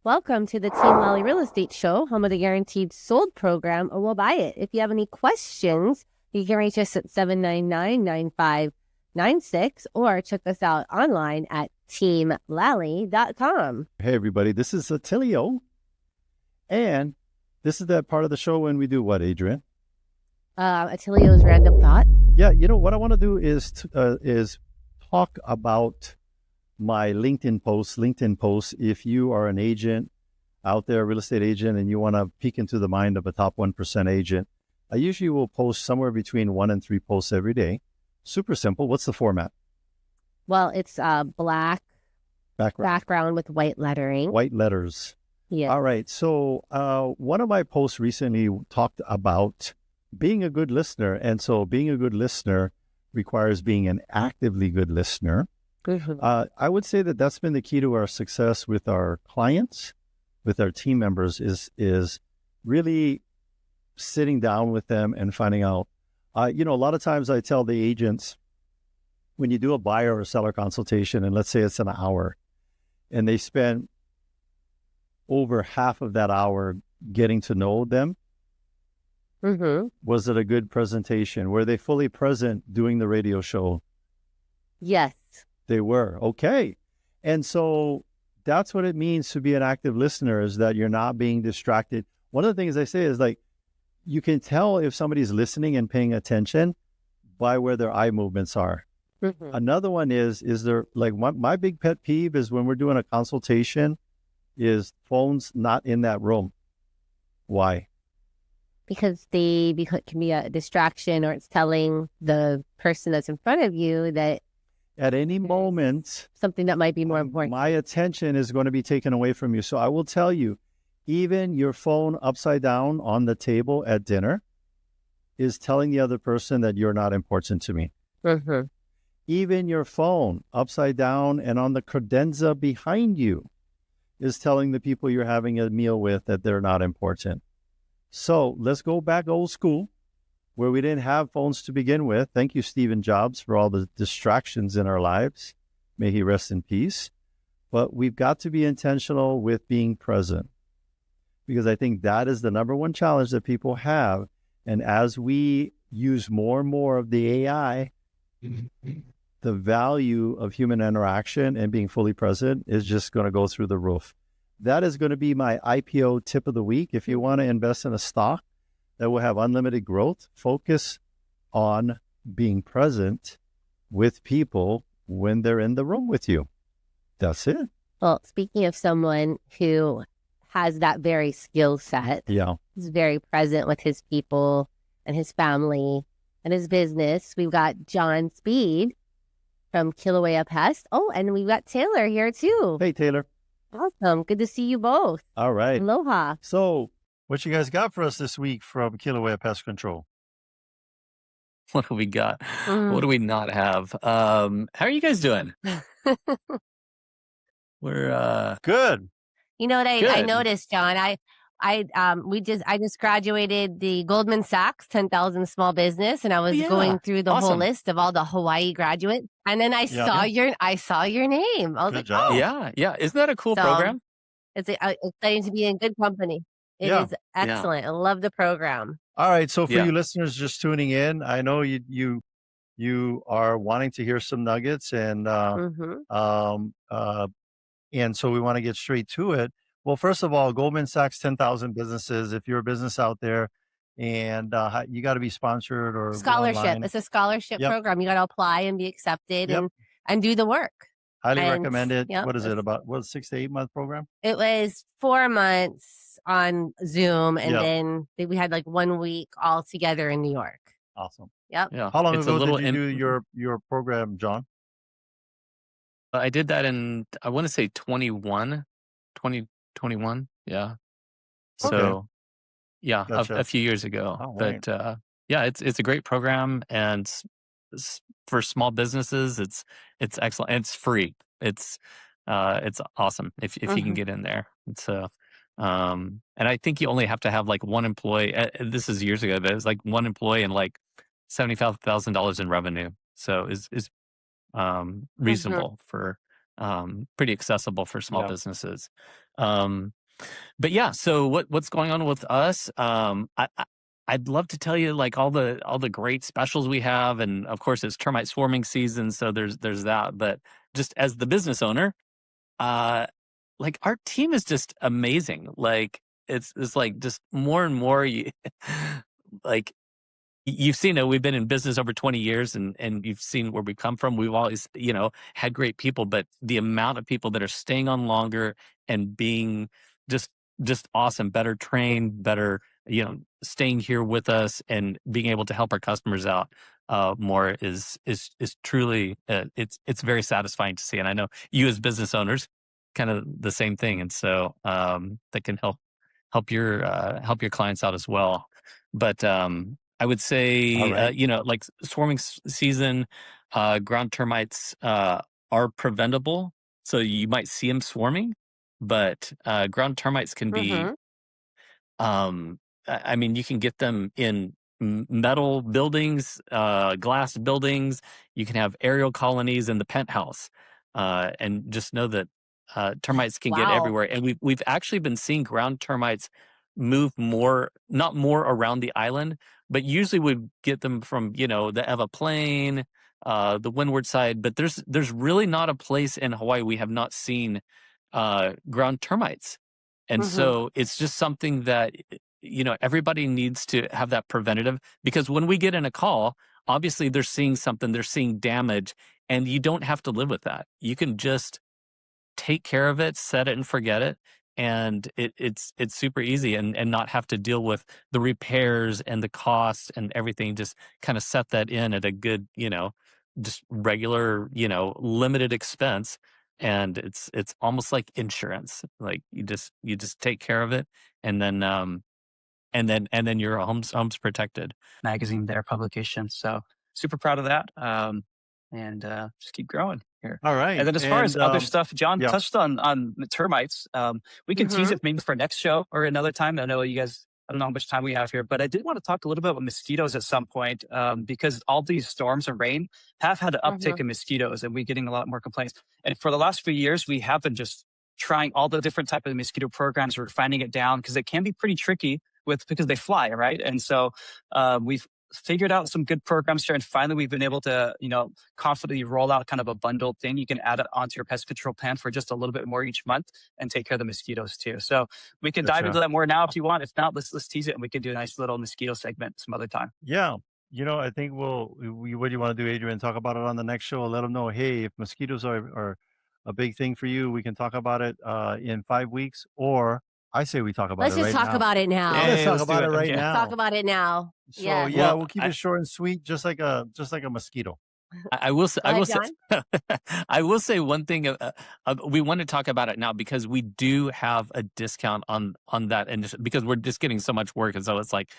Welcome to the Team Lally Real Estate Show, home of the Guaranteed Sold program, or we'll buy it. If you have any questions, you can reach us at 799-9596 or check us out online at teamlally.com. Hey, everybody, this is Attilio. And this is that part of the show when we do what, Adrienne? Attilio's Random Thought. Yeah, you know, what I want to do is talk about my LinkedIn posts. If you are an agent out there, a real estate agent, and you want to peek into the mind of a top 1% agent, I usually will post somewhere between 1 and 3 posts every day. Super simple. What's the format? Well, it's black background with white lettering. White letters. Yeah. All right. So one of my posts recently talked about being a good listener. And so being a good listener requires being an actively good listener. I would say that that's been the key to our success with our clients, with our team members, is really sitting down with them and finding out. A lot of times I tell the agents, when you do a buyer or seller consultation, and let's say it's an hour, and they spend over half of that hour getting to know them, was it a good presentation? Were they fully present doing the radio show? Yes. They were. Okay. And so that's what it means to be an active listener, is that you're not being distracted. One of the things I say is, like, you can tell if somebody's listening and paying attention by where their eye movements are. Another one is there, like, my big pet peeve is when we're doing a consultation is phones not in that room. Why? Because they can be a distraction, or it's telling the person that's in front of you that at any moment, something that might be more important. My attention is going to be taken away from you. So I will tell you, even your phone upside down on the table at dinner is telling the other person that you're not important to me. Even your phone upside down and on the credenza behind you is telling the people you're having a meal with that they're not important. So let's go back old school, where we didn't have phones to begin with. Thank you, Stephen Jobs, for all the distractions in our lives. May he rest in peace. But we've got to be intentional with being present, because I think that is the number one challenge that people have. And as we use more and more of the AI, the value of human interaction and being fully present is just going to go through the roof. That is going to be my IPO tip of the week. If you want to invest in a stock that will have unlimited growth, focus on being present with people when they're in the room with you. That's it. Well, speaking of someone who has that very skill set, he's very present with his people and his family and his business. We've got John Speed from Kilauea Pest. Oh, and we've got Taylor here too. Hey, Taylor. Awesome. Good to see you both. All right. Aloha. So what you guys got for us this week from Kilauea Pest Control? What do we got? What do we not have? How are you guys doing? We're good. You know what I noticed, John? I just graduated the Goldman Sachs 10,000 small business, and I was going through the whole list of all the Hawaii graduates, and then I saw your name. I was like, job. oh. Yeah. Isn't that a cool program? It's exciting to be in good company. It is excellent. I love the program. All right. So for you listeners just tuning in, I know you are wanting to hear some nuggets, and and so we want to get straight to it. Well, first of all, Goldman Sachs 10,000 businesses. If you're a business out there and you got to be sponsored or scholarship, it's a scholarship program. You got to apply and be accepted and do the work. Highly recommend it. What is it about? 6 to 8 month program? It was 4 months on Zoom, and then we had like 1 week all together in New York. Awesome. Yep. Yeah. How long ago did you do your program, John? I did that in, I want to say 2021. Yeah. So a few years ago. Oh, right. But it's a great program, and for small businesses, it's excellent. And it's free. It's awesome if you can get in there. It's and I think you only have to have like one employee. This is years ago, but it was like one employee and like $75,000 in revenue. So is reasonable for pretty accessible for small businesses. But yeah, so what's going on with us? I'd love to tell you like all the great specials we have, and of course it's termite swarming season, so there's that. But just as the business owner, like our team is just amazing. Like it's like just more and more like you've seen it. We've been in business over 20 years and you've seen where we come from. We've always, had great people, but the amount of people that are staying on longer and being just awesome, better trained, better, staying here with us and being able to help our customers out more is truly, it's very satisfying to see. And I know you as business owners, kind of the same thing. And so that can help your clients out as well. But I would say, right. like swarming season, ground termites are preventable. So you might see them swarming, but ground termites can be, I mean, you can get them in metal buildings, glass buildings. You can have aerial colonies in the penthouse. And just know that termites can get everywhere. And we've actually been seeing ground termites move not more around the island, but usually we get them from, the Eva Plain, the windward side. But there's really not a place in Hawaii we have not seen ground termites. And so it's just something that, everybody needs to have that preventative, because when we get in a call, obviously they're seeing something, they're seeing damage, and you don't have to live with that. You can just take care of it, set it and forget it. And it's super easy and not have to deal with the repairs and the costs and everything. Just kind of set that in at a good, just regular, limited expense. And it's almost like insurance. Like you just take care of it, and then your home's protected. Magazine, their publication. So super proud of that. And just keep growing here. All right. And then as far as other stuff, John touched on the termites. We can tease it maybe for next show or another time. I know you guys, I don't know how much time we have here, but I did want to talk a little bit about mosquitoes at some point, because all these storms and rain have had an uptick in mosquitoes, and we're getting a lot more complaints. And for the last few years, we have been just trying all the different type of mosquito programs. We're finding it down because it can be pretty tricky because they fly, right? And so we've figured out some good programs here, and finally we've been able to, confidently roll out kind of a bundled thing. You can add it onto your pest control plan for just a little bit more each month and take care of the mosquitoes too. So we can dive into that more now if you want. If not, let's tease it and we can do a nice little mosquito segment some other time. Yeah. I think what do you want to do, Adrienne? Talk about it on the next show. Let them know, hey, if mosquitoes are a big thing for you, we can talk about it in 5 weeks, or I say we talk about Let's it right now. Let's just talk about it now. Let's talk about it right now. Talk about it now. So yeah, we'll keep it short and sweet, just like a mosquito. I will say, I will say one thing. We want to talk about it now because we do have a discount on that, and because we're just getting so much work, and so it's like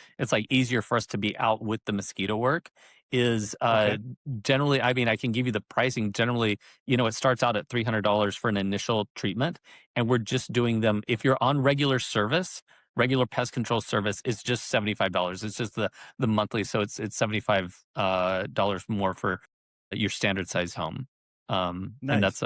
easier for us to be out with the mosquito work. Generally, I mean, I can give you the pricing. Generally, it starts out at $300 for an initial treatment, and we're just doing them if you're on regular pest control service. It's just $75. It's just the monthly, so it's $75 more for your standard size home. Nice. And that's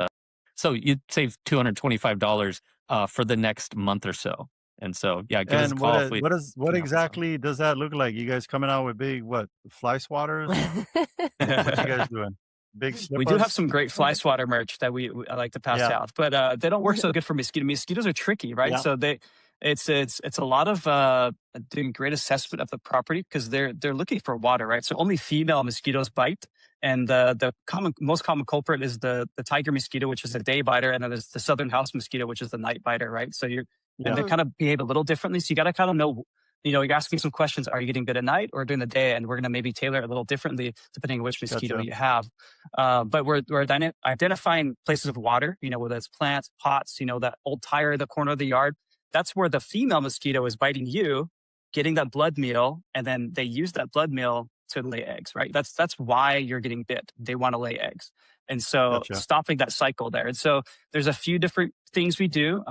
so you'd save $225 for the next month or so. And so, yeah, give us a call. What exactly does that look like? You guys coming out with big fly swatters? What you guys doing? Big snippers? We do have some great fly swatter merch that I like to pass out, but they don't work so good for mosquitoes. Mosquitoes are tricky, right? So it's a lot of doing great assessment of the property because they're looking for water, right? So only female mosquitoes bite, and the most common culprit is the tiger mosquito, which is a day biter, and then there's the southern house mosquito, which is the night biter, right? So and they kind of behave a little differently. So you got to kind of know, you're asking some questions. Are you getting bit at night or during the day? And we're going to maybe tailor it a little differently depending on which mosquito you have. But we're identifying places of water, whether it's plants, pots, that old tire in the corner of the yard. That's where the female mosquito is biting you, getting that blood meal, and then they use that blood meal to lay eggs, right? That's why you're getting bit. They want to lay eggs. And so stopping that cycle there. And so there's a few different things we do.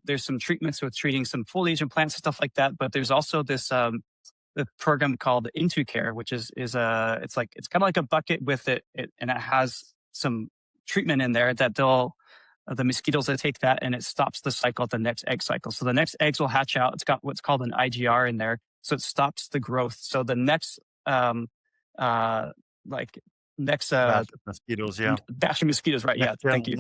There's some treatments with treating some foliage and plants and stuff like that. But there's also this the program called Into Care, which is it's kind of like a bucket with it, and it has some treatment in there that they'll the mosquitoes that take that, and it stops the cycle at the next egg cycle. So the next eggs will hatch out. It's got what's called an IGR in there, so it stops the growth. So the next batch of mosquitoes, batch of mosquitoes, right? Thank you.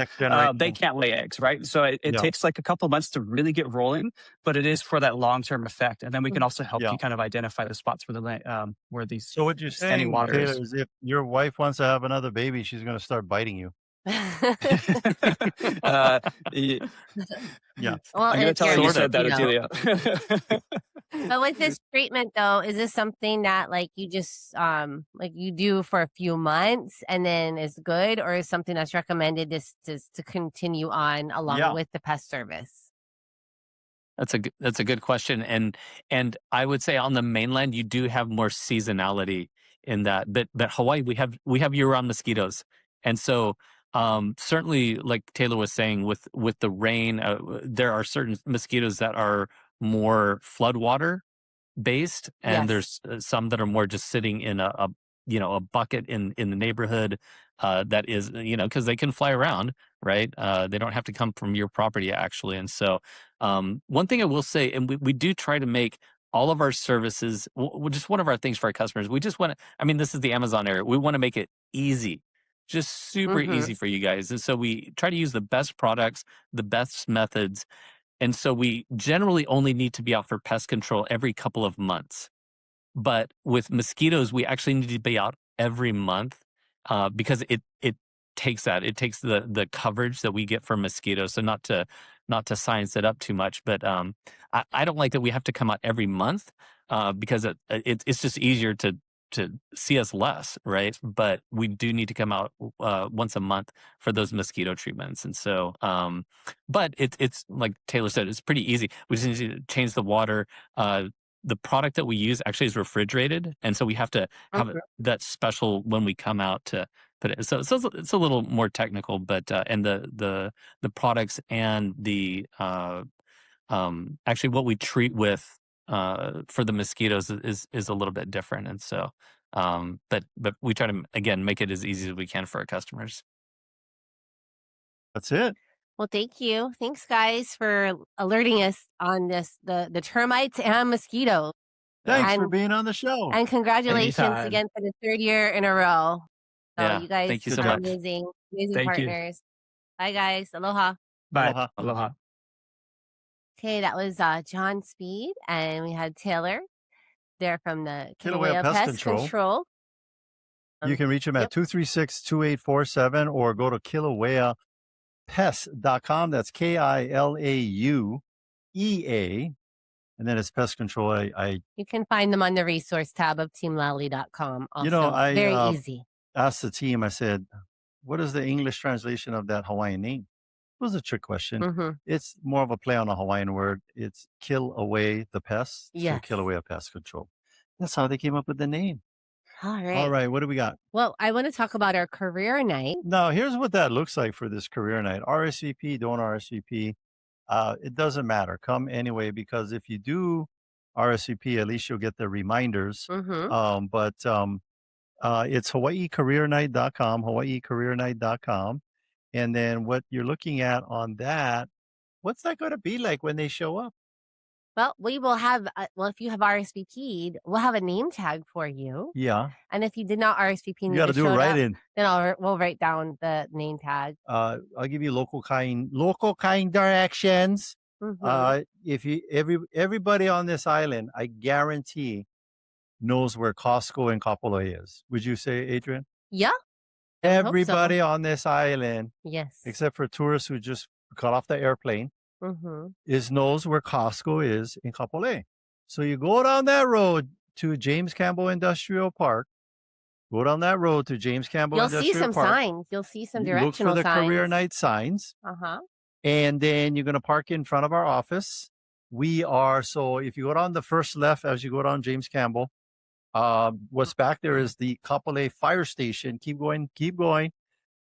They can't lay eggs, right? So it takes like a couple of months to really get rolling, but it is for that long-term effect. And then we can also help you kind of identify the spots where these. So what you're saying, Taylor, is if your wife wants to have another baby, she's going to start biting you. Yeah. Well, I'm going to tell her you said that, Attilio. But with this treatment, though, is this something that like you just like you do for a few months and then is good, or is something that's recommended to continue on along with the pest service? That's a good question, and I would say on the mainland you do have more seasonality in that Hawaii we have year-round mosquitoes, and so certainly like Taylor was saying with the rain, there are certain mosquitoes that are more floodwater based, and there's some that are more just sitting in a bucket in the neighborhood that is because they can fly around, right? They don't have to come from your property actually. And so one thing I will say, and we do try to make all of our services, just one of our things for our customers, we just want to, I mean, this is the Amazon area, we want to make it easy, just super easy for you guys. And so we try to use the best products, the best methods. And so we generally only need to be out for pest control every couple of months. But with mosquitoes, we actually need to be out every month because it takes that. It takes the coverage that we get from mosquitoes. So not to science it up too much, but I don't like that we have to come out every month because it's just easier to see us less, right? But we do need to come out once a month for those mosquito treatments. And so, but it's like Taylor said, it's pretty easy. We just need to change the water. The product that we use actually is refrigerated, and so we have to have that special when we come out to put it. So it's a little more technical, but and the products and the actually what we treat with for the mosquitoes is a little bit different. And so but we try to again make it as easy as we can for our customers. That's it. Well, thank you. Thanks, guys, for alerting us on this, the termites and mosquitoes. Thanks for being on the show. And congratulations again for the 3rd year in a row. So you guys thank you so are much. amazing partners. Bye, guys. Aloha. Bye. Aloha. Okay, that was John Speed, and we had Taylor. They're from the Kilauea Pest Control. You can reach them at 236-2847 or go to KilaueaPest.com. That's KILAUEA. And then it's pest control. You can find them on the resource tab of teamlally.com. Also, very easy. Asked the team, I said, what is the English translation of that Hawaiian name? It was a trick question. It's more of a play on a Hawaiian word. It's kill away the pests. So Kilauea Pest Control. That's how they came up with the name. All right. All right. What do we got? Well, I want to talk about our career night. Now, here's what that looks like for this career night. RSVP, don't RSVP. It doesn't matter. Come anyway, because if you do RSVP, at least you'll get the reminders. But it's HawaiiCareerNight.com, HawaiiCareerNight.com. And then what you're looking at on that, what's that going to be like when they show up? Well, we will have, if you have RSVP'd, we'll have a name tag for you. Yeah. And if you did not RSVP, you got to do it right in. Then we'll write down the name tag. I'll give you local kind directions. If everybody on this island, I guarantee, knows where Costco and Kapolei is. Would you say, Adrienne? Yeah. Everybody on this island, yes, except for tourists who just got off the airplane, knows where Costco is in Kapolei. So you go down that road to James Campbell Industrial Park. Go down that road to James Campbell Industrial Park. You'll see some signs. You'll see some directional signs. Look for the career night signs. And then you're going to park in front of our office. So if you go down the first left as you go down James Campbell, what's back there is the Kapolei Fire Station. Keep going.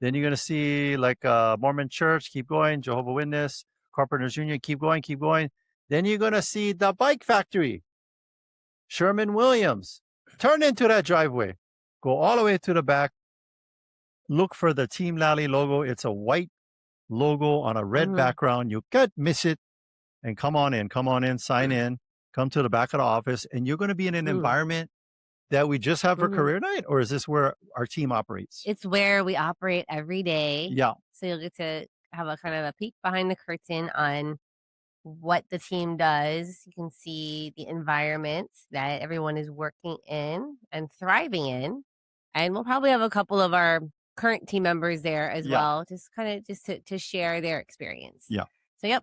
Then you're going to see like a Mormon church. Keep going. Jehovah's Witness, Carpenters Union. Keep going. Then you're going to see the bike factory, Sherman-Williams. Turn into that driveway. Go all the way to the back. Look for the Team Lally logo. It's a white logo on a red background. You can't miss it. And come on in, sign in, come to the back of the office, and you're going to be in an environment that we just have for career night, or is this where our team operates? It's where we operate every day. Yeah. So you'll get to have a kind of a peek behind the curtain on what the team does. You can see the environment that everyone is working in and thriving in. And we'll probably have a couple of our current team members there as well, just kind of to share their experience. Yeah.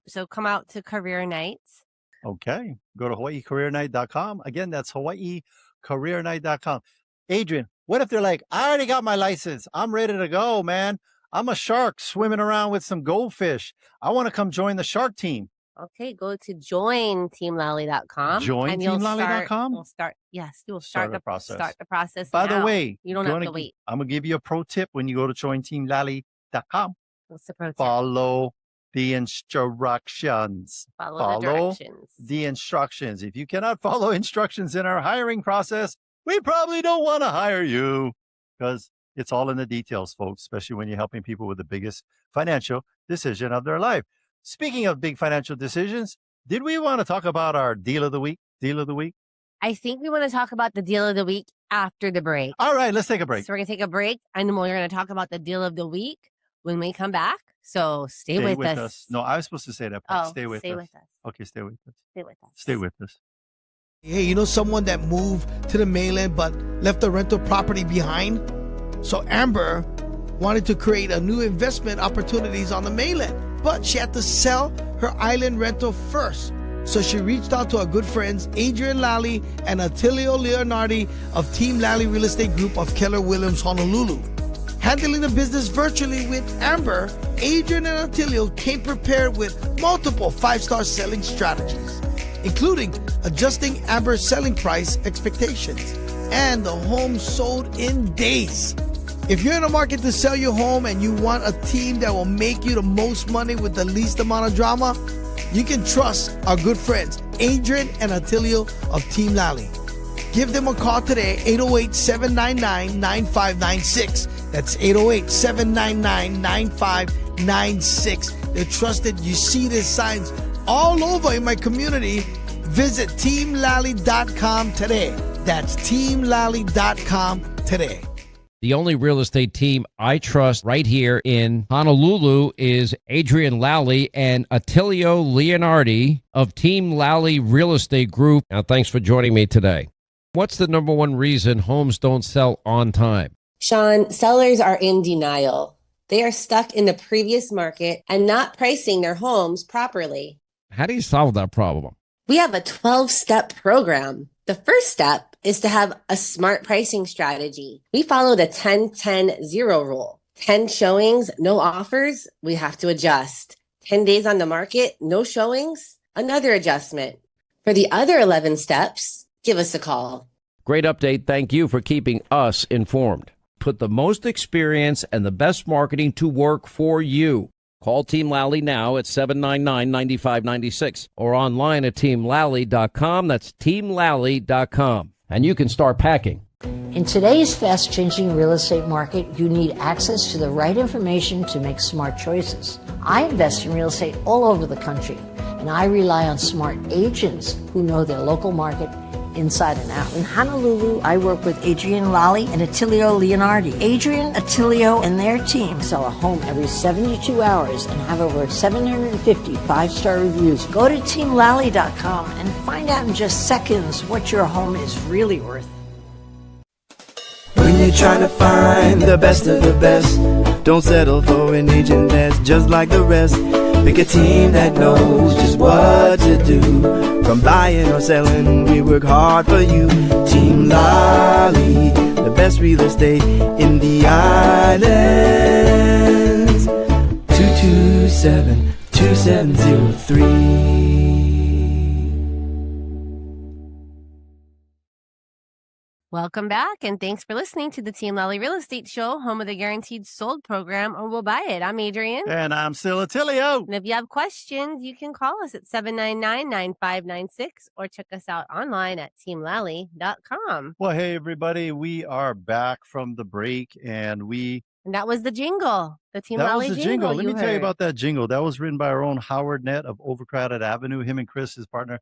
So come out to career nights. Okay. Go to hawaiicareernight.com. Again, that's hawaiicareernight.com. Adrienne, what if they're like, I already got my license. I'm ready to go, man. I'm a shark swimming around with some goldfish. I want to come join the shark team. Okay, go to jointeamlally.com. Jointeamlally.com? You will start the process. Start the process. By the way, you don't have to wait. I'm going to give you a pro tip when you go to jointeamlally.com. What's the pro tip? Follow the instructions. Follow the directions. The instructions. If you cannot follow instructions in our hiring process, we probably don't want to hire you, because it's all in the details, folks, especially when you're helping people with the biggest financial decision of their life. Speaking of big financial decisions, did we want to talk about our deal of the week? I think we want to talk about the deal of the week after the break. All right, let's take a break. So we're going to take a break, and then we're going to talk about the deal of the week when we come back. So stay with us. No, I was supposed to say that part. Stay with us. Okay, stay with us. Stay with us. Hey, you know someone that moved to the mainland but left the rental property behind? So Amber wanted to create a new investment opportunities on the mainland, but she had to sell her island rental first. So she reached out to our good friends Adrienne Lally and Attilio Leonardi of Team Lally Real Estate Group of Keller Williams, Honolulu. Handling the business virtually with Amber, Adrienne and Attilio came prepared with multiple 5-star selling strategies, including adjusting Amber's selling price expectations, and the home sold in days. If you're in the market to sell your home and you want a team that will make you the most money with the least amount of drama, you can trust our good friends Adrienne and Attilio of Team Lally. Give them a call today, 808-799-9596. That's 808-799-9596. They're trusted. You see these signs all over in my community. Visit teamlally.com today. That's teamlally.com today. The only real estate team I trust right here in Honolulu is Adrienne Lally and Attilio Leonardi of Team Lally Real Estate Group. Now, thanks for joining me today. What's the number one reason homes don't sell on time? Sean, sellers are in denial. They are stuck in the previous market and not pricing their homes properly. How do you solve that problem? We have a 12-step program. The first step is to have a smart pricing strategy. We follow the 10-10-0 rule. 10 showings, no offers, we have to adjust. 10 days on the market, no showings, another adjustment. For the other 11 steps, give us a call. Great update. Thank you for keeping us informed. Put the most experience and the best marketing to work for you. Call Team Lally now at 799-9596 or online at teamlally.com. That's teamlally.com. And you can start packing. In today's fast-changing real estate market, you need access to the right information to make smart choices. I invest in real estate all over the country, and I rely on smart agents who know their local market inside and out. In Honolulu, I work with Adrienne Lally and Attilio Leonardi. Adrienne, Attilio, and their team sell a home every 72 hours and have over 750 5-star reviews. Go to teamlally.com and find out in just seconds what your home is really worth. When you're trying to find the best of the best, don't settle for an agent that's just like the rest. Pick a team that knows just what to do. From buying or selling, we work hard for you. Team Lally, the best real estate in the islands. 227-2703. Welcome back, and thanks for listening to the Team Lally Real Estate Show, home of the Guaranteed Sold program, or we'll buy it. I'm Adrienne. And I'm still Attilio. And if you have questions, you can call us at 799-9596 or check us out online at teamlally.com. Well, hey, everybody. We are back from the break, and we And that was the jingle, the Team That Lally was the jingle. Let me tell you about that jingle. That was written by our own Howard Nett of Overcrowded Avenue. Him and Chris, his partner,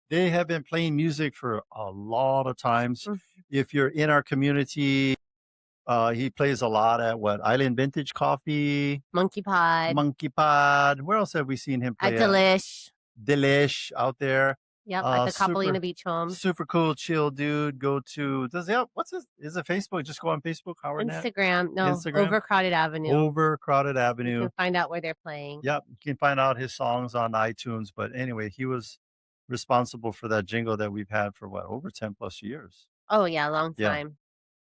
they have been playing music for a lot of times. If you're in our community, he plays a lot at Island Vintage Coffee, Monkey Pod. Where else have we seen him play? At Delish out there. Yep, at the Kapolei Beach Home. Super cool, chill dude. Go to what's his? Is it Facebook? Just go on Facebook. Howard Nett? Instagram. No, Instagram? Overcrowded Avenue. Overcrowded Avenue. You can find out where they're playing. Yep, you can find out his songs on iTunes. But anyway, he was responsible for that jingle that we've had for over 10 plus years. Oh yeah, long time. Yeah.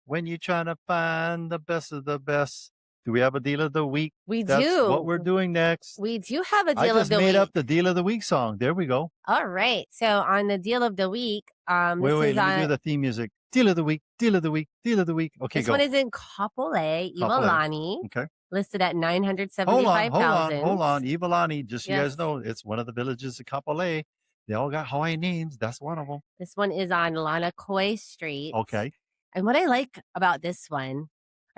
When you're trying to find the best of the best. Do we have a deal of the week? That's do. What we're doing next. We do have a deal of the week. I just made up the deal of the week song. There we go. All right. So on the deal of the week, let me do the theme music. Deal of the week, deal of the week, deal of the week. Okay, this one is in Kapolei, Iolani. Okay. Listed at $975,000. Hold on. Iolani, just so you guys know, it's one of the villages of Kapolei. They all got Hawaiian names. That's one of them. This one is on Lanakoi Street. Okay. And what I like about this one,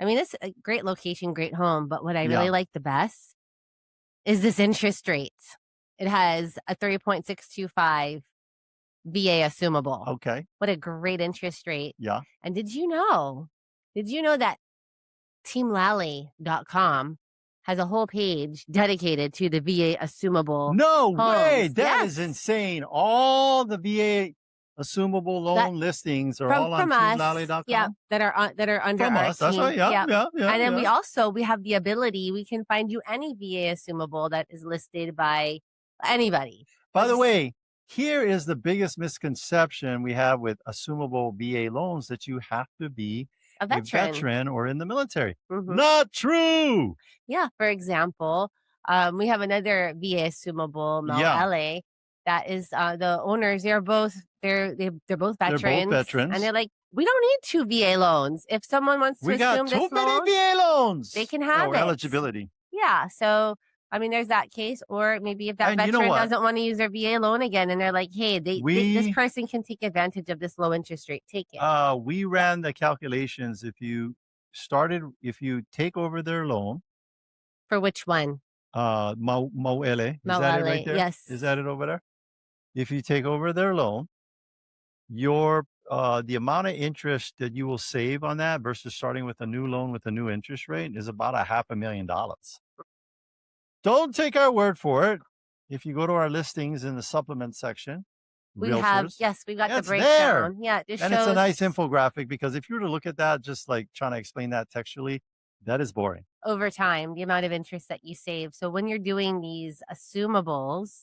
I mean, it's a great location, great home, but what I really like the best is this interest rate. It has a 3.625 VA assumable. Okay. What a great interest rate. Yeah. And did you know that teamlally.com has a whole page dedicated to the VA assumable? No homes. way. That is insane. All the VA assumable loan listings are all on teamlally.com. Yeah, that are under from our us. team. That's right. Yeah. And then we have the ability, we can find you any VA assumable that is listed by anybody. By the way, here is the biggest misconception we have with assumable VA loans, that you have to be a veteran or in the military. Not true. Yeah. For example, we have another VA assumable, Lally. That is the owners. They're both veterans. They're both veterans, and they're like, we don't need 2 VA loans. If someone wants to assume this loan, we got too many VA loans. They can have it. Eligibility. Yeah. So I mean, there's that case, or maybe if that veteran doesn't want to use their VA loan again, and they're like, hey, this person can take advantage of this low interest rate. Take it. We ran the calculations. If you take over their loan. For which one? Mauele. Is that it right there? Yes. Is that it over there? If you take over their loan, the amount of interest that you will save on that versus starting with a new loan with a new interest rate is about $500,000. Don't take our word for it. If you go to our listings in the supplement section, we got the breakdown. There. Yeah, it's a nice infographic, because if you were to look at that, just like trying to explain that textually, that is boring. Over time, the amount of interest that you save. So when you're doing these assumables,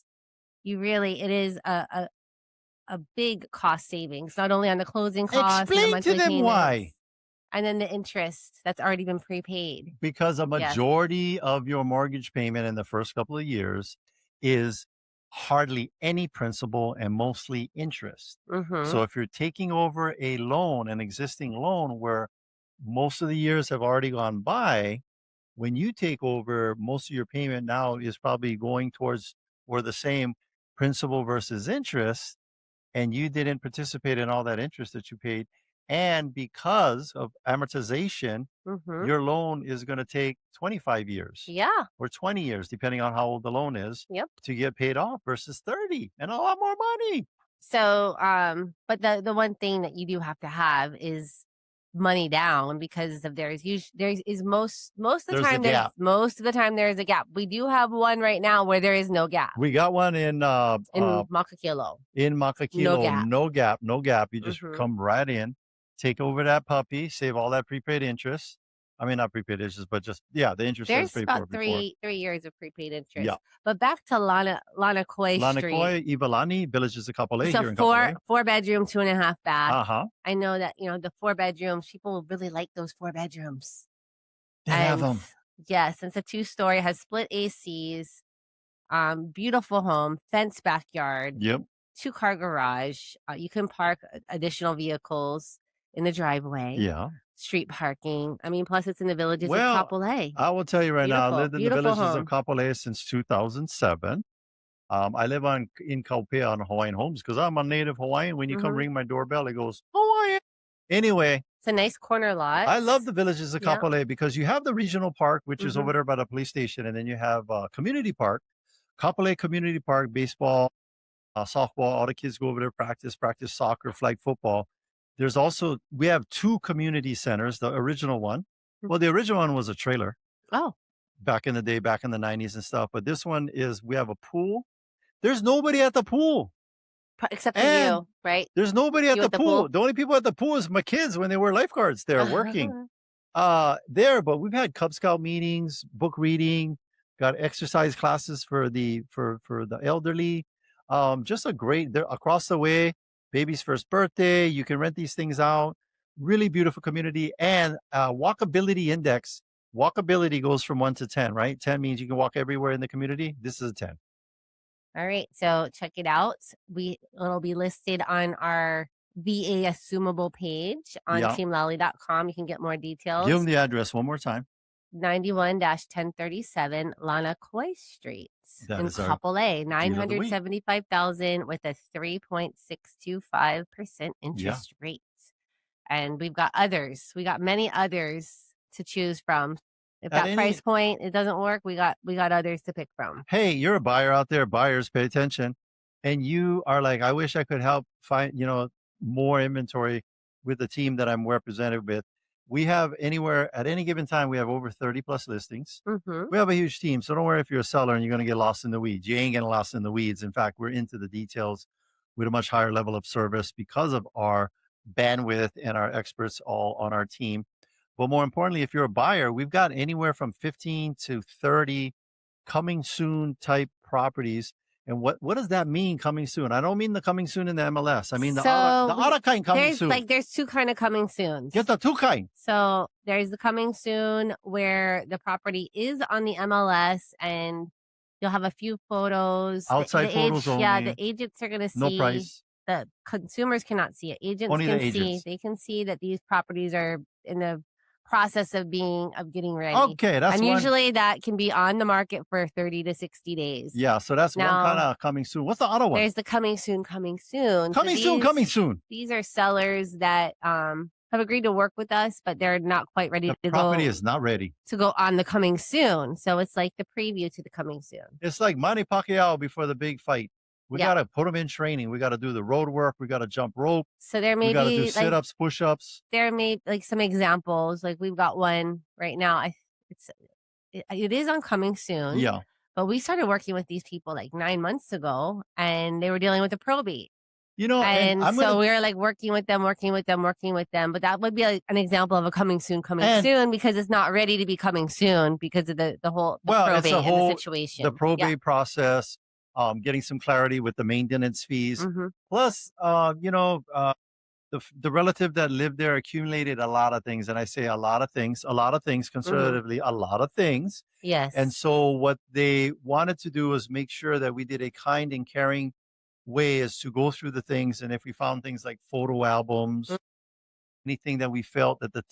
it is a big cost savings, not only on the closing costs. Explain to them why. And then the interest that's already been prepaid. Because a majority of your mortgage payment in the first couple of years is hardly any principal and mostly interest. So if you're taking over an existing loan where most of the years have already gone by, when you take over, most of your payment now is probably going towards or the same principal versus interest, and you didn't participate in all that interest that you paid. And because of amortization, your loan is going to take 25 years. Yeah. Or 20 years, depending on how old the loan is. Yep. To get paid off versus 30 and a lot more money. So, but the one thing that you do have to have is money down, because of most of the time there's a gap. We do have one right now where there is no gap. We got one in Makakilo. In Makakilo, no gap. You just come right in, take over that puppy, save all that prepaid interest. I mean, not prepaid interest, but just, the interest. There's about three years of prepaid interest. Yeah. But back to Lanakoi Street. Lanakoi, Iolani, Villages of Kapolei so here in Kapolei. 4-bedroom, 2.5 bath. I know that, the 4 bedrooms, people really like those 4 bedrooms. They have them. Yes. It's a 2-story, has split ACs, beautiful home, fenced backyard. Yep. 2-car garage. You can park additional vehicles in the driveway. Yeah. Street parking. I mean, plus it's in the Villages of Kapolei. I will tell you right now, I lived in the Villages of Kapolei since 2007. I live in Kaupe on Hawaiian homes because I'm a native Hawaiian. When you come ring my doorbell, it goes, Hawaiian. Anyway, It's a nice corner lot. I love the Villages of Kapolei because you have the regional park, which is over there by the police station, and then you have community park, Kapolei Community Park, baseball, softball. All the kids go over there, practice soccer, flag football. There's also, we have 2 community centers. The original one, well, the original one was a trailer. Oh. Back in the day, back in the 90s and stuff. But this one is, we have a pool. There's nobody at the pool. Except for you, right? There's nobody at the pool. The only people at the pool is my kids when they were lifeguards there working there. But we've had Cub Scout meetings, book reading, got exercise classes for the elderly. Just a great, they're across the way, baby's first birthday. You can rent these things out. Really beautiful community. And walkability index. Walkability goes from 1 to 10, right? 10 means you can walk everywhere in the community. This is a 10. All right, so check it out. It'll be listed on our VA assumable page on teamlally.com. You can get more details. Give them the address one more time. 91-1037 Lanakoi Street in Kapolei, $975,000 with a 3.625% interest rate. And we've got others. We got many others to choose from. If that price point, it doesn't work, we got others to pick from. Hey, you're a buyer out there. Buyers, pay attention. And you are like, I wish I could help find, more inventory with the team that I'm represented with. We have at any given time, we have over 30 plus listings. We have a huge team. So don't worry if you're a seller and you're going to get lost in the weeds. You ain't getting lost in the weeds. In fact, we're into the details with a much higher level of service because of our bandwidth and our experts all on our team. But more importantly, if you're a buyer, we've got anywhere from 15 to 30 coming soon type properties. And what does that mean, coming soon? I don't mean the coming soon in the MLS. I mean the other kind coming soon. There's 2 kind of coming soon. Get the 2 kind. So there's the coming soon where the property is on the MLS and you'll have a few photos. Outside photos only. Yeah, the agents are going to see. No price. The consumers cannot see it. Agents Only can the see. agents. They can see that these properties are in the process of getting ready. Okay, that's usually that can be on the market for 30 to 60 days. Yeah, so that's one kind of coming soon. What's the other one? There's the coming soon. Coming soon. These are sellers that have agreed to work with us, but they're not quite ready to go. The property is not ready to go on the coming soon. So it's like the preview to the coming soon. It's like Manny Pacquiao before the big fight. We got to put them in training. We got to do the road work. We got to jump rope. So there may be, got to do sit-ups, push-ups. There may some examples. Like we've got one right now. It is on coming soon. Yeah. But we started working with these people like 9 months ago, and they were dealing with a probate. We were like working with them. But that would be an example of a coming soon because it's not ready to be coming soon because of the probate and the situation. The probate process. Getting some clarity with the maintenance fees. Plus, the relative that lived there accumulated a lot of things. And I say a lot of things, conservatively, a lot of things. Yes. And so what they wanted to do was make sure that we did a kind and caring way is to go through the things. And if we found things like photo albums, anything that we felt that the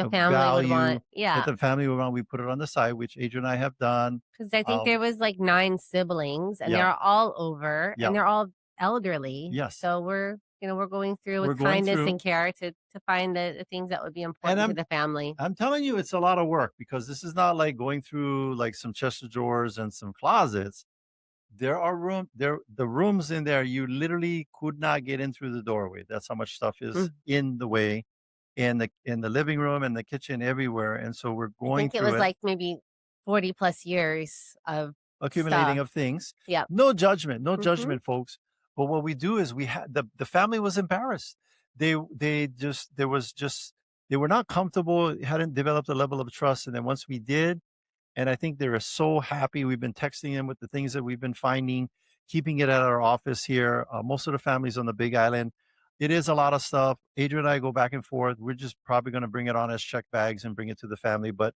family would want, that the family would want, we put it on the side, which Adrienne and I have done. Because I think there was like 9 siblings, and they're all over, and they're all elderly. Yes. So we're going through with kindness and care to find the things that would be important to the family. I'm telling you, it's a lot of work because this is not like going through like some chest of drawers and some closets. There are the rooms in there. You literally could not get in through the doorway. That's how much stuff is in the way. In the living room and the kitchen, everywhere. And so we're going through it. I think it was like maybe 40 plus years of accumulating stuff. Of things. Yeah. No judgment, folks. But what we do is we had the family was embarrassed. They were not comfortable, hadn't developed a level of trust. And then once we did, and I think they were so happy. We've been texting them with the things that we've been finding, keeping it at our office here. Most of the families on the Big Island. It is a lot of stuff. Adrienne and I go back and forth. We're just probably going to bring it on as check bags and bring it to the family. But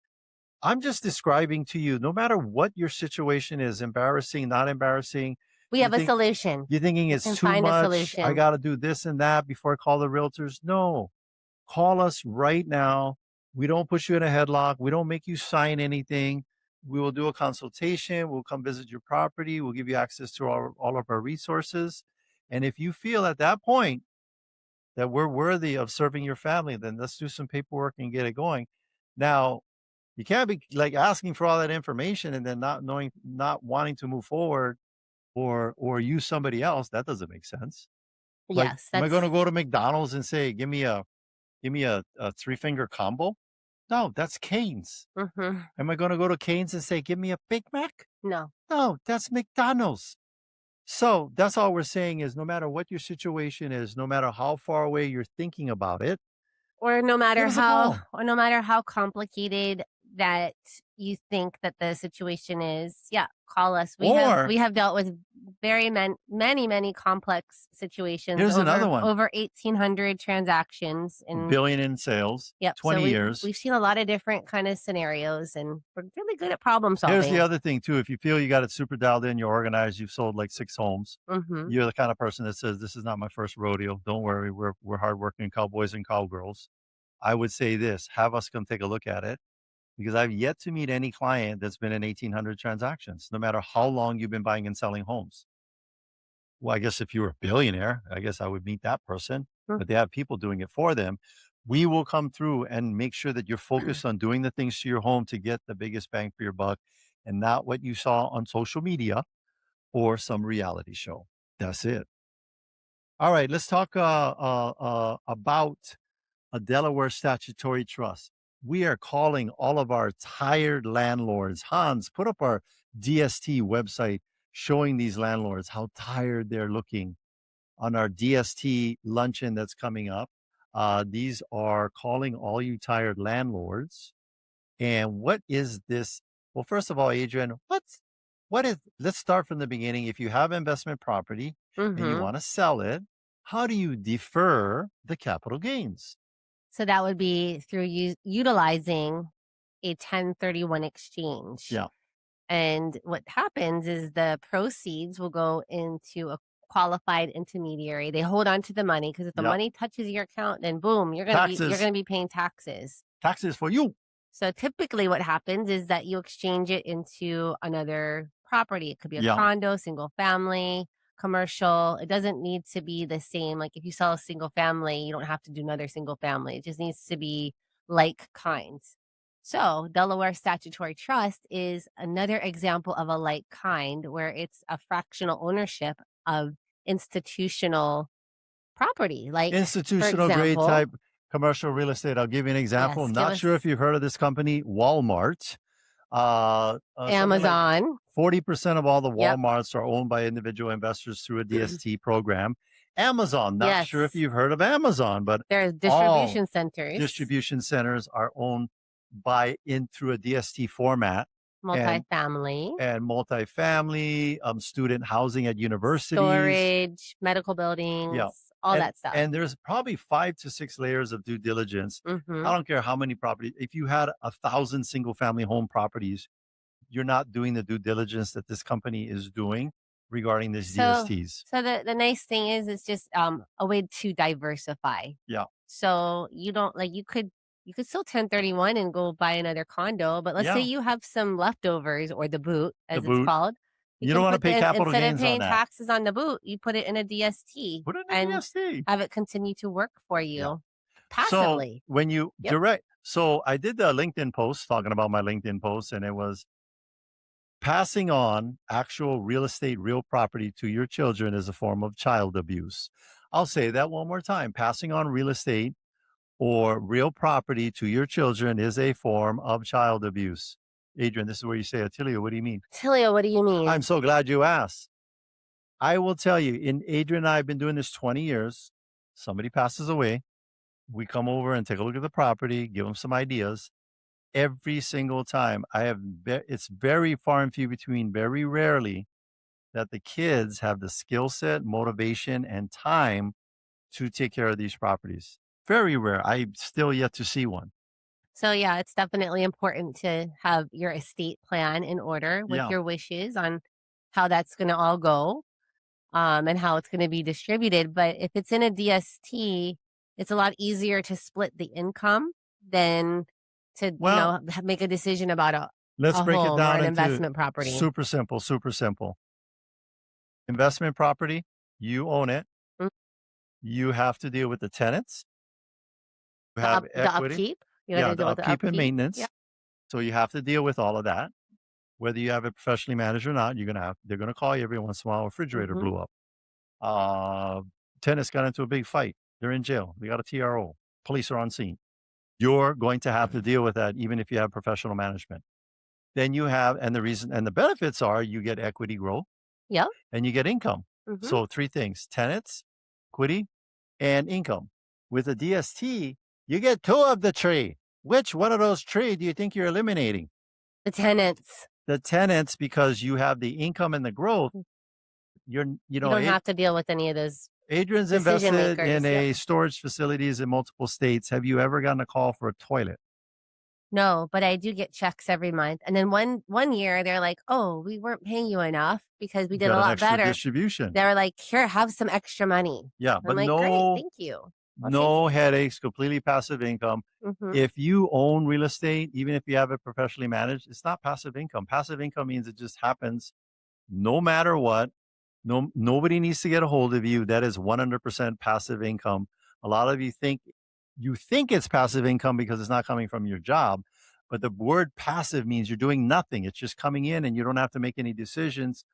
I'm just describing to you, no matter what your situation is, embarrassing, not embarrassing. We have a solution. You're thinking it's too much. I got to do this and that before I call the realtors. No, call us right now. We don't put you in a headlock. We don't make you sign anything. We will do a consultation. We'll come visit your property. We'll give you access to all of our resources. And if you feel at that point, that we're worthy of serving your family, then let's do some paperwork and get it going. Now, you can't be like asking for all that information and then not wanting to move forward or use somebody else. That doesn't make sense. Like, Yes. am I going to go to McDonald's and say, give me a 3-finger combo? No, that's Cane's. Mm-hmm. Am I going to go to Cane's and say, give me a Big Mac? No. No, that's McDonald's. So that's all we're saying is no matter what your situation is, no matter how far away you're thinking about it, or no matter how complicated that you think that the situation is, call us. We have dealt with many complex situations. Here's another one. Over 1,800 transactions in billion in sales. Yep, 20 years. We've seen a lot of different kind of scenarios, and we're really good at problem solving. Here's the other thing too. If you feel you got it super dialed in, you're organized, you've sold like 6 homes. Mm-hmm. You're the kind of person that says, this is not my first rodeo. Don't worry. We're hardworking cowboys and cowgirls. I would say this, have us come take a look at it, because I've yet to meet any client that's been in 1,800 transactions, no matter how long you've been buying and selling homes. Well, I guess if you were a billionaire, I guess I would meet that person, but they have people doing it for them. We will come through and make sure that you're focused on doing the things to your home to get the biggest bang for your buck and not what you saw on social media or some reality show. That's it. All right, let's talk about a Delaware Statutory Trust. We are calling all of our tired landlords. Hans, put up our DST website showing these landlords how tired they're looking on our DST luncheon that's coming up. These are calling all you tired landlords. And what is this? Well, first of all, Adrienne, let's start from the beginning. If you have investment property and you want to sell it, how do you defer the capital gains? So that would be through utilizing a 1031 exchange. Yeah. And what happens is the proceeds will go into a qualified intermediary. They hold on to the money because if the money touches your account, then boom, you're gonna be paying taxes. Taxes for you. So typically what happens is that you exchange it into another property. It could be a condo, single family, commercial. It doesn't need to be the same. Like if you sell a single family, you don't have to do another single family. It just needs to be like kinds. So Delaware Statutory Trust is another example of a like kind where it's a fractional ownership of institutional property, like institutional grade type commercial real estate. I'll give you an example. Yes, I'm not sure if you've heard of this company, Walmart. Amazon. 40% of all the Walmarts are owned by individual investors through a DST program. Amazon, not sure if you've heard of Amazon, but there's distribution centers. Distribution centers are owned through a DST format. Multifamily. And multifamily, student housing at universities. Storage, medical buildings. Yeah. All that stuff. And there's probably 5 to 6 layers of due diligence. I don't care how many properties. If you had 1,000 single family home properties, you're not doing the due diligence that this company is doing regarding these DSTs. So the nice thing is it's just a way to diversify. Yeah. So you don't you could still 1031 and go buy another condo, but let's say you have some leftovers or the boot, as it's called. You don't want to pay capital gains on that. Instead of paying taxes on the boot, you put it in a DST. Put it in a DST. Have it continue to work for you passively. So when you so I did the LinkedIn post talking about my LinkedIn post, and it was passing on actual real estate, real property to your children is a form of child abuse. I'll say that one more time. Passing on real estate or real property to your children is a form of child abuse. Adrienne, this is where you say, Attilio, what do you mean? Attilio, what do you mean? I'm so glad you asked. I will tell you, Adrienne and I have been doing this 20 years. Somebody passes away. We come over and take a look at the property, give them some ideas. Every single time, it's very far and few between, very rarely, that the kids have the skill set, motivation, and time to take care of these properties. Very rare. I'm still yet to see one. So yeah, it's definitely important to have your estate plan in order with your wishes on how that's going to all go, and how it's going to be distributed. But if it's in a DST, it's a lot easier to split the income than to make a decision about a break it down or an investment property. Super simple, super simple. Investment property, you own it. You have to deal with the tenants. You have the upkeep. The upkeep and maintenance. Yeah. So you have to deal with all of that. Whether you have it professionally managed or not, they're gonna call you every once in a while. A refrigerator blew up. Tenants got into a big fight. They're in jail. They got a TRO. Police are on scene. You're going to have to deal with that, even if you have professional management. Then you have, and the benefits are you get equity growth. Yeah. And you get income. So 3 things: tenants, equity, and income. With a DST, you get 2 of the tree. Which one of those trees do you think you're eliminating? The tenants. The tenants, because you have the income and the growth. You don't have to deal with any of those. Adrienne's invested in a storage facilities in multiple states. Have you ever gotten a call for a toilet? No, but I do get checks every month. And then one year they're like, "Oh, we weren't paying you enough because we did a lot better." Distribution. They were like, "Here, have some extra money." Yeah, but like, "Great, thank you." No headaches, completely passive income. If you own real estate, even if you have it professionally managed, it's not passive income. Passive income means it just happens no matter what. Nobody needs to get a hold of you. That is 100% passive income. A lot of you think it's passive income because it's not coming from your job, but the word passive means you're doing nothing. It's just coming in and you don't have to make any decisions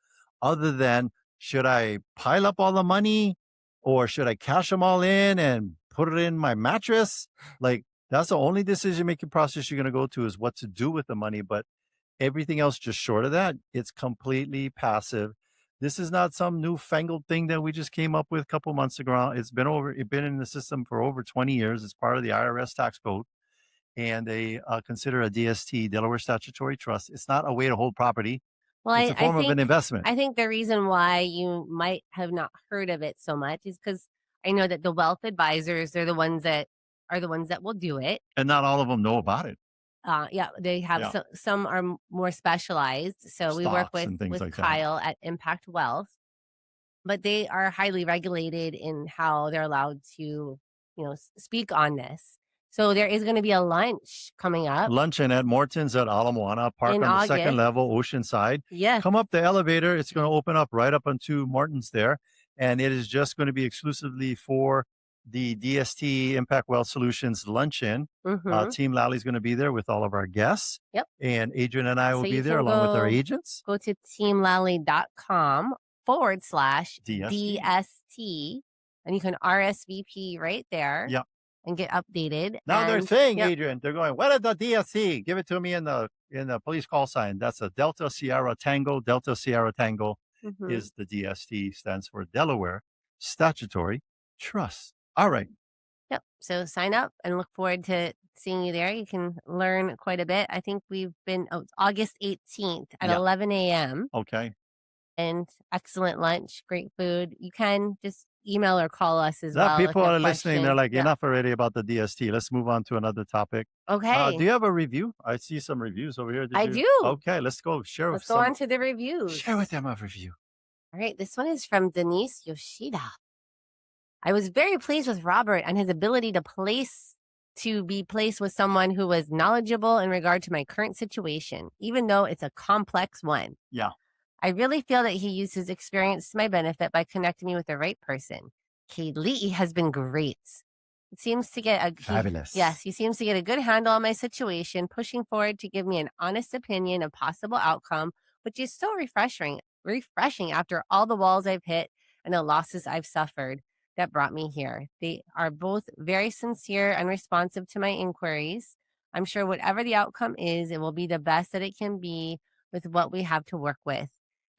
other than, should I pile up all the money or should I cash them all in and put it in my mattress? Like, that's the only decision-making process you're going to go to, is what to do with the money. But everything else just short of that, it's completely passive. This is not some newfangled thing that we just came up with a couple months ago. It's been in the system for over 20 years. It's part of the IRS tax code, and they consider a DST, Delaware Statutory Trust. It's not a way to hold property. Well, it's a form of an investment. I think the reason why you might have not heard of it so much is because I know that the wealth advisors, they're the ones that will do it. And not all of them know about it. They have some are more specialized. So Stocks we work with like Kyle at Impact Wealth, but they are highly regulated in how they're allowed to, speak on this. So there is going to be a lunch coming up. Luncheon at Morton's at Ala Moana, park on the second level, Oceanside. Yeah. Come up the elevator. It's going to open up right up onto Morton's there. And it is just going to be exclusively for the DST Impact Wealth Solutions luncheon. Team Lally is going to be there with all of our guests. Yep. And Adrienne and I will be there along with our agents. Go to teamlally.com/DST and you can RSVP right there. Yep. And get updated. Now they're saying, Adrienne, they're going, what is the DST? Give it to me in the police call sign. That's a Delta Sierra Tango. Delta Sierra Tango is the DST, stands for Delaware Statutory Trust. All right. Yep. So sign up and look forward to seeing you there. You can learn quite a bit. I think it's August 18th at 11 a.m. Okay. And excellent lunch, great food. You can just email or call us as well. People are listening. They're like, enough already about the DST. Let's move on to another topic. Okay. Do you have a review? I see some reviews over here. I do. Okay, let's go. Let's go on to the reviews. Share with them a review. All right. This one is from Denise Yoshida. I was very pleased with Robert and his ability to be placed with someone who was knowledgeable in regard to my current situation, even though it's a complex one. Yeah. I really feel that he used his experience to my benefit by connecting me with the right person. Kaylee has been great. It seems to get fabulous. He seems to get a good handle on my situation, pushing forward to give me an honest opinion of possible outcome, which is so refreshing after all the walls I've hit and the losses I've suffered that brought me here. They are both very sincere and responsive to my inquiries. I'm sure whatever the outcome is, it will be the best that it can be with what we have to work with.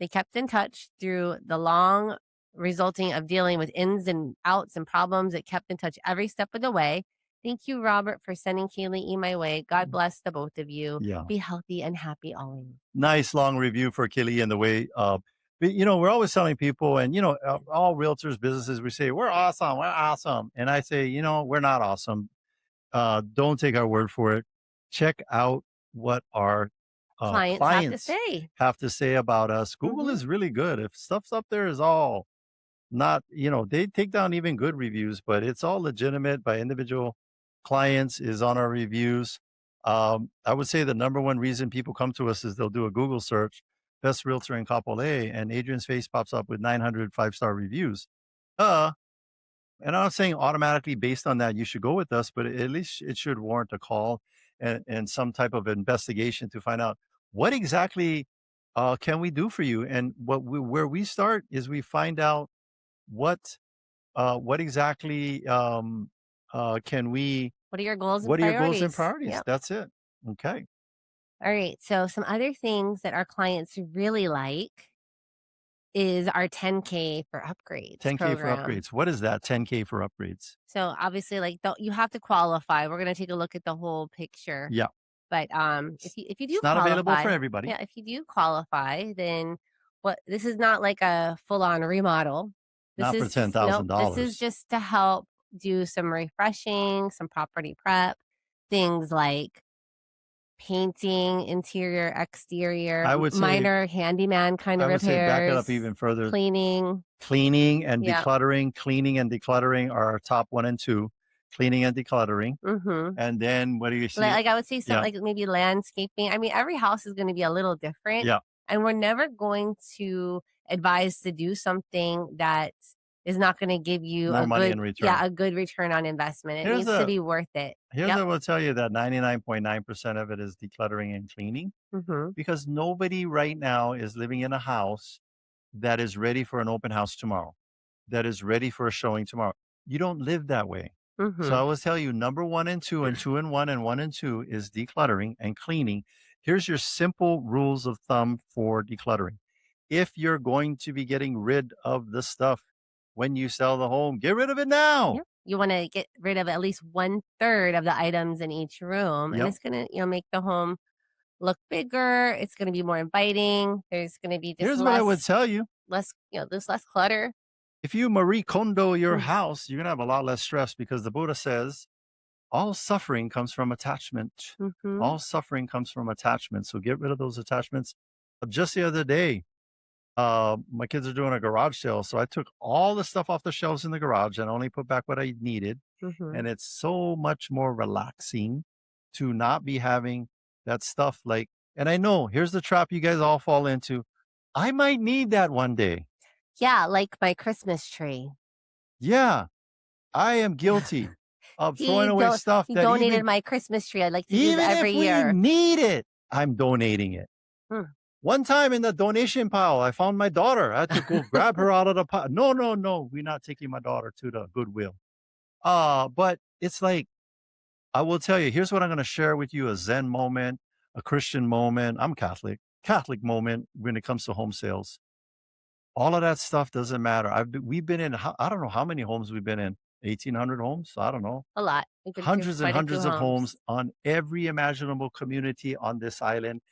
They kept in touch through the long resulting of dealing with ins and outs and problems. It kept in touch every step of the way. Thank you, Robert, for sending Kaylee my way. God bless the both of you. Yeah. Be healthy and happy always. Nice long review for Kaylee and the way, we're always telling people, and, all realtors, businesses, we say, we're awesome. And I say, we're not awesome. Don't take our word for it. Check out what our clients have to say about us. Google is really good. If stuff's up there is all not, they take down even good reviews, but it's all legitimate by individual clients is on our reviews. I would say the number one reason people come to us is they'll do a Google search, best realtor in Kapolei, and Adrienne's face pops up with 900 5-star reviews. And And I'm not saying automatically based on that you should go with us, but at least it should warrant a call and some type of investigation to find out what exactly can we do for you. And where we start is we find out what exactly can we. What are your goals? What and are your goals and priorities? priorities? Yep. That's it. Okay. All right. So some other things that our clients really like is our 10K for upgrades. 10K program. for upgrades. What is that? 10K for upgrades. So obviously, like you have to qualify. We're going to take a look at the whole picture. Yeah. But if you do it's not qualify, available for everybody. Yeah. If you do qualify, then this is not like a full-on remodel. Not for $10,000. Nope, this is just to help do some refreshing, some property prep, things like painting, interior, exterior, I would say minor handyman kind of I would repairs. say back it up even further. Cleaning and decluttering. Cleaning and decluttering are our top 1 and 2. Cleaning and decluttering. Mm-hmm. And then what do you see? Like I would say something like maybe landscaping. I mean, every house is going to be a little different. Yeah. And we're never going to advise to do something that is not going to give you more money in return. Yeah, a good return on investment. It needs to be worth it. Here's what I will tell you, that 99.9% of it is decluttering and cleaning. Mm-hmm. Because nobody right now is living in a house that is ready for an open house tomorrow, that is ready for a showing tomorrow. You don't live that way. Mm-hmm. So I will tell you, number 1 and 2, and 2 and 1, and 1 and 2 is decluttering and cleaning. Here's your simple rules of thumb for decluttering. If you're going to be getting rid of the stuff when you sell the home, get rid of it now. Yep. You want to get rid of at least 1/3 of the items in each room. Yep. And it's going to make the home look bigger. It's going to be more inviting. There's going to be Here's what I would tell you. There's less clutter. If you Marie Kondo your house, you're going to have a lot less stress, because the Buddha says all suffering comes from attachment. Mm-hmm. All suffering comes from attachment. So get rid of those attachments. Just the other day, my kids are doing a garage sale. So I took all the stuff off the shelves in the garage and only put back what I needed. Mm-hmm. And it's so much more relaxing to not be having that stuff and I know, here's the trap you guys all fall into. I might need that one day. Yeah, like my Christmas tree. Yeah, I am guilty of throwing away stuff he donated my Christmas tree. I'd like to use every year. Even if we need it, I'm donating it. One time in the donation pile, I found my daughter. I had to go grab her out of the pile. No, we're not taking my daughter to the Goodwill. But it's like, I will tell you, here's what I'm going to share with you, a Zen moment, a Christian moment. I'm Catholic moment when it comes to home sales. All of that stuff doesn't matter. We've been in, I don't know how many homes we've been in. 1,800 homes? I don't know. A lot. Hundreds and hundreds of homes on every imaginable community on this island.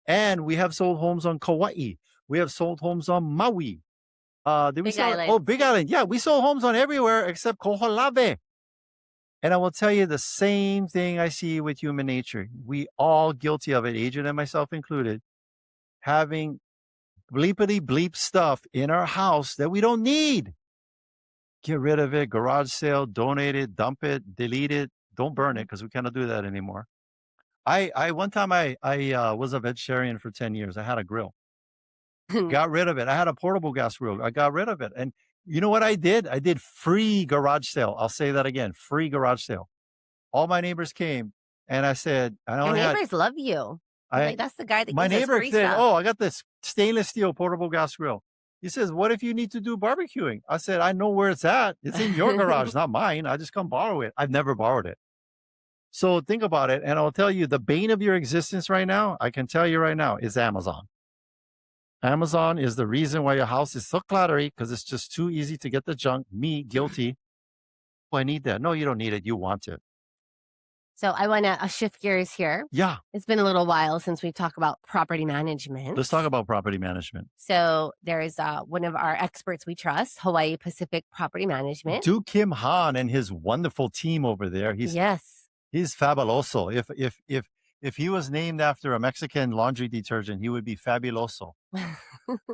And we have sold homes on Kauai. We have sold homes on Maui. Big Island. Yeah, we sold homes on everywhere except Koholave. And I will tell you the same thing I see with human nature. We all guilty of it, Adrienne and myself included, having bleepity bleep stuff in our house that we don't need. Get rid of it. Garage sale, donate it, dump it, delete it. Don't burn it, because we cannot do that anymore. One time I was a vegetarian for 10 years. I had a grill. Got rid of it. I had a portable gas grill. I got rid of it. And you know what I did? I did free garage sale. I'll say that again. Free garage sale. All my neighbors came, and I said, Your neighbors love you. That's the guy that my gives us free neighbor said, stuff. "Oh, I got this stainless steel portable gas grill." He says, "What if you need to do barbecuing?" I said, "I know where it's at. It's in your garage, not mine. I just come borrow it." I've never borrowed it. So think about it. And I'll tell you, the bane of your existence right now, I can tell you right now, is Amazon. Amazon is the reason why your house is so cluttery, because it's just too easy to get the junk. Me, guilty. Oh, I need that. No, you don't need it. You want it. So I want to shift gears here. Yeah. It's been a little while since we've talked about property management. Let's talk about property management. So there is one of our experts we trust, Hawaii Pacific Property Management. Duke Kim Han and his wonderful team over there. He's fabuloso. If he was named after a Mexican laundry detergent, he would be fabuloso.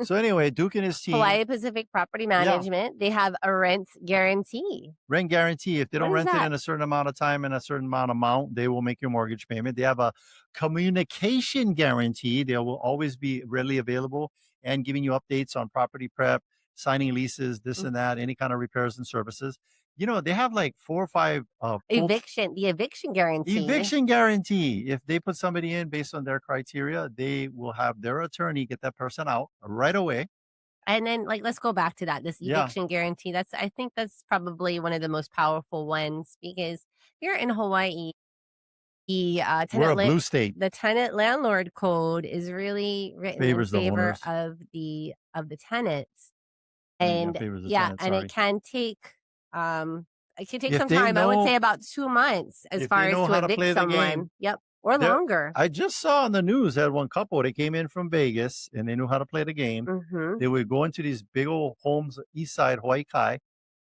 So anyway, Duke and his team. Hawaii Pacific Property Management, they have a rent guarantee. Rent guarantee. If they don't rent it in a certain amount of time and a certain amount, they will make your mortgage payment. They have a communication guarantee. They will always be readily available and giving you updates on property prep, signing leases, this and that, any kind of repairs and services. they have like 4 or 5 the eviction guarantee. Eviction guarantee. If they put somebody in based on their criteria, they will have their attorney get that person out right away. And then, let's go back to that. This eviction guarantee. I think that's probably one of the most powerful ones, because here in Hawaii, the we're a blue state. The tenant landlord code is really written in favor of the tenants, and it can take some time. I would say about 2 months as far as to evict someone. Yep. Or longer. I just saw on the news that one couple, they came in from Vegas and they knew how to play the game. Mm-hmm. They would go into these big old homes, east side, Hawaii Kai,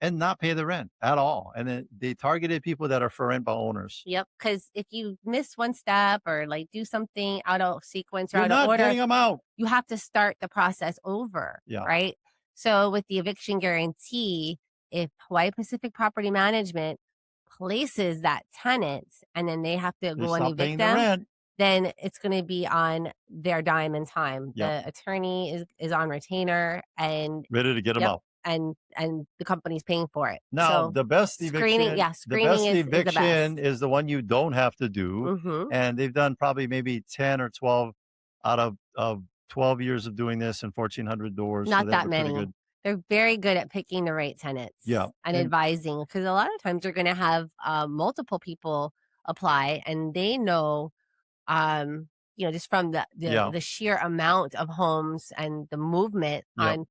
and not pay the rent at all. And then they targeted people that are for rent by owners. Yep. Because if you miss one step or do something out of sequence or You're out not of order, getting them out. You have to start the process over. Yeah. Right. So with the eviction guarantee, if Hawaii Pacific Property Management places that tenant and then they have to go and evict them, then it's going to be on their dime and time. Yep. The attorney is on retainer and ready to get them out. And the company's paying for it. Now, so the best eviction, is the one you don't have to do. Mm-hmm. And they've done probably maybe 10 or 12 out of 12 years of doing this and 1,400 doors. Not that many. They're very good at picking the right tenants. Yeah. And advising, because a lot of times you're going to have multiple people apply, and they know, just from the sheer amount of homes and the movement on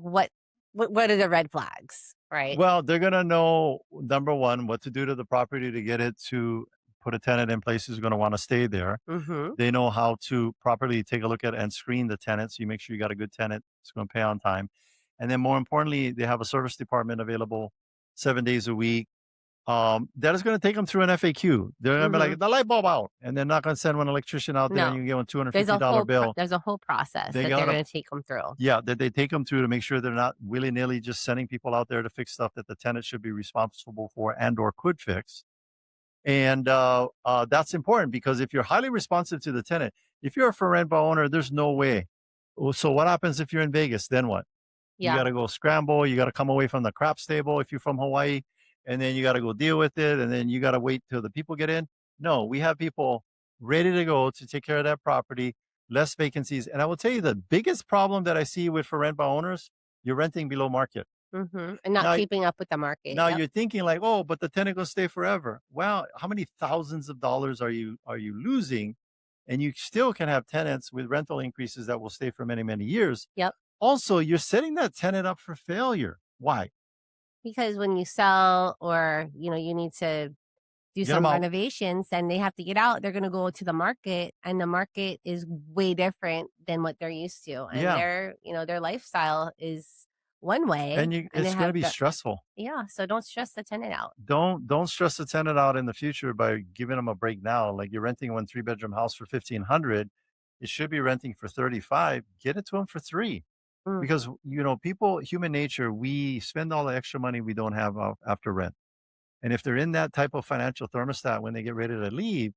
what are the red flags, right? Well, they're going to know, number one, what to do to the property to get it to put a tenant in place who's going to want to stay there. Mm-hmm. They know how to properly take a look at and screen the tenants. So you make sure you got a good tenant that's going to pay on time. And then more importantly, they have a service department available 7 days a week. That is going to take them through an FAQ. They're going to be like, the light bulb out. And they're not going to send one electrician out there and you get one $250 bill. There's a whole process that they're going to take them through. Yeah, that they take them through to make sure they're not willy-nilly just sending people out there to fix stuff that the tenant should be responsible for and or could fix. And that's important, because if you're highly responsive to the tenant, if you're a for rent by owner, there's no way. So what happens if you're in Vegas? Then what? Yeah. You got to go scramble. You got to come away from the crap stable if you're from Hawaii, and then you got to go deal with it. And then you got to wait till the people get in. No, we have people ready to go to take care of that property, less vacancies. And I will tell you, the biggest problem that I see with for rent by owners, you're renting below market. Mm-hmm. And not keeping up with the market. Now you're thinking like, oh, but the tenant will stay forever. Well, how many thousands of dollars are you losing? And you still can have tenants with rental increases that will stay for many, many years. Yep. Also, you're setting that tenant up for failure. Why? Because when you sell or, you need to do some renovations and they have to get out, they're going to go to the market, and the market is way different than what they're used to. And their lifestyle is one way. And it's going to be stressful. Yeah. So don't stress the tenant out. Don't stress the tenant out in the future by giving them a break now. Like you're renting one 3-bedroom house for $1,500. It should be renting for $35. Get it to them for $3. Because, people, human nature, we spend all the extra money we don't have after rent. And if they're in that type of financial thermostat when they get ready to leave,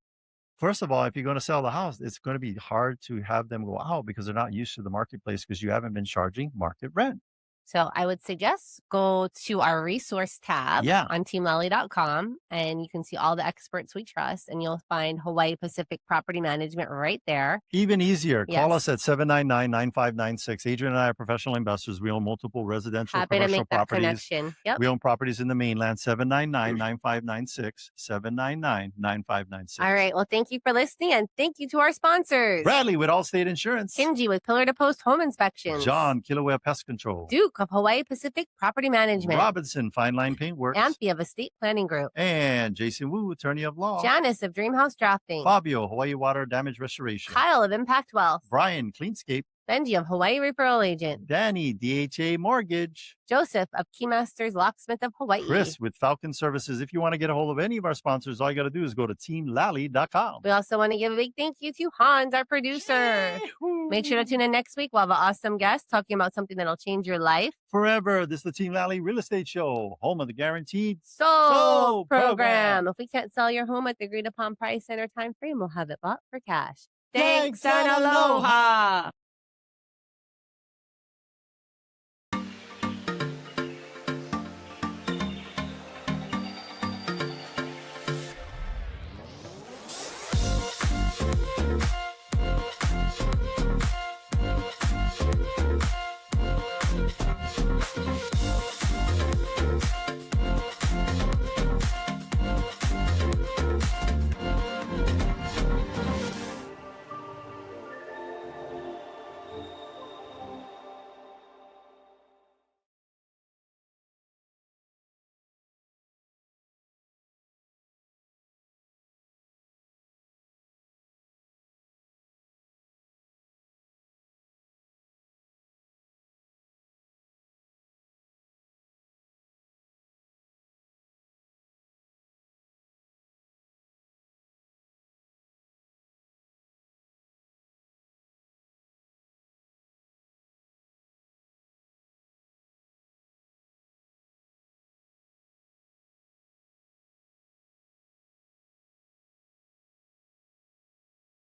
first of all, if you're going to sell the house, it's going to be hard to have them go out because they're not used to the marketplace because you haven't been charging market rent. So I would suggest go to our resource tab on teamlally.com, and you can see all the experts we trust, and you'll find Hawaii Pacific Property Management right there. Even easier. Yes. Call us at 799-9596. Adrienne and I are professional investors. We own multiple residential commercial properties. Yep. We own properties in the mainland. 799-9596. 799-9596. All right. Well, thank you for listening, and thank you to our sponsors. Bradley with Allstate Insurance. Kimji with Pillar to Post Home Inspections. John, Kilauea Pest Control. Duke of Hawaii Pacific Property Management. Robinson, Fine Line Paint Works. Anthea of Estate Planning Group. And Jason Wu, Attorney of Law. Janice of Dreamhouse Drafting. Fabio, Hawaii Water Damage Restoration. Kyle of Impact Wealth. Brian, Cleanscape. Benji of Hawaii Referral Agent. Danny, DHA Mortgage. Joseph of Keymasters Locksmith of Hawaii. Chris with Falcon Services. If you want to get a hold of any of our sponsors, all you got to do is go to teamlally.com. We also want to give a big thank you to Hans, our producer. Make sure to tune in next week. We'll have an awesome guest talking about something that'll change your life forever. This is the Team Lally Real Estate Show, home of the guaranteed sold program. If we can't sell your home at the agreed upon price and or time frame, we'll have it bought for cash. Thanks and aloha.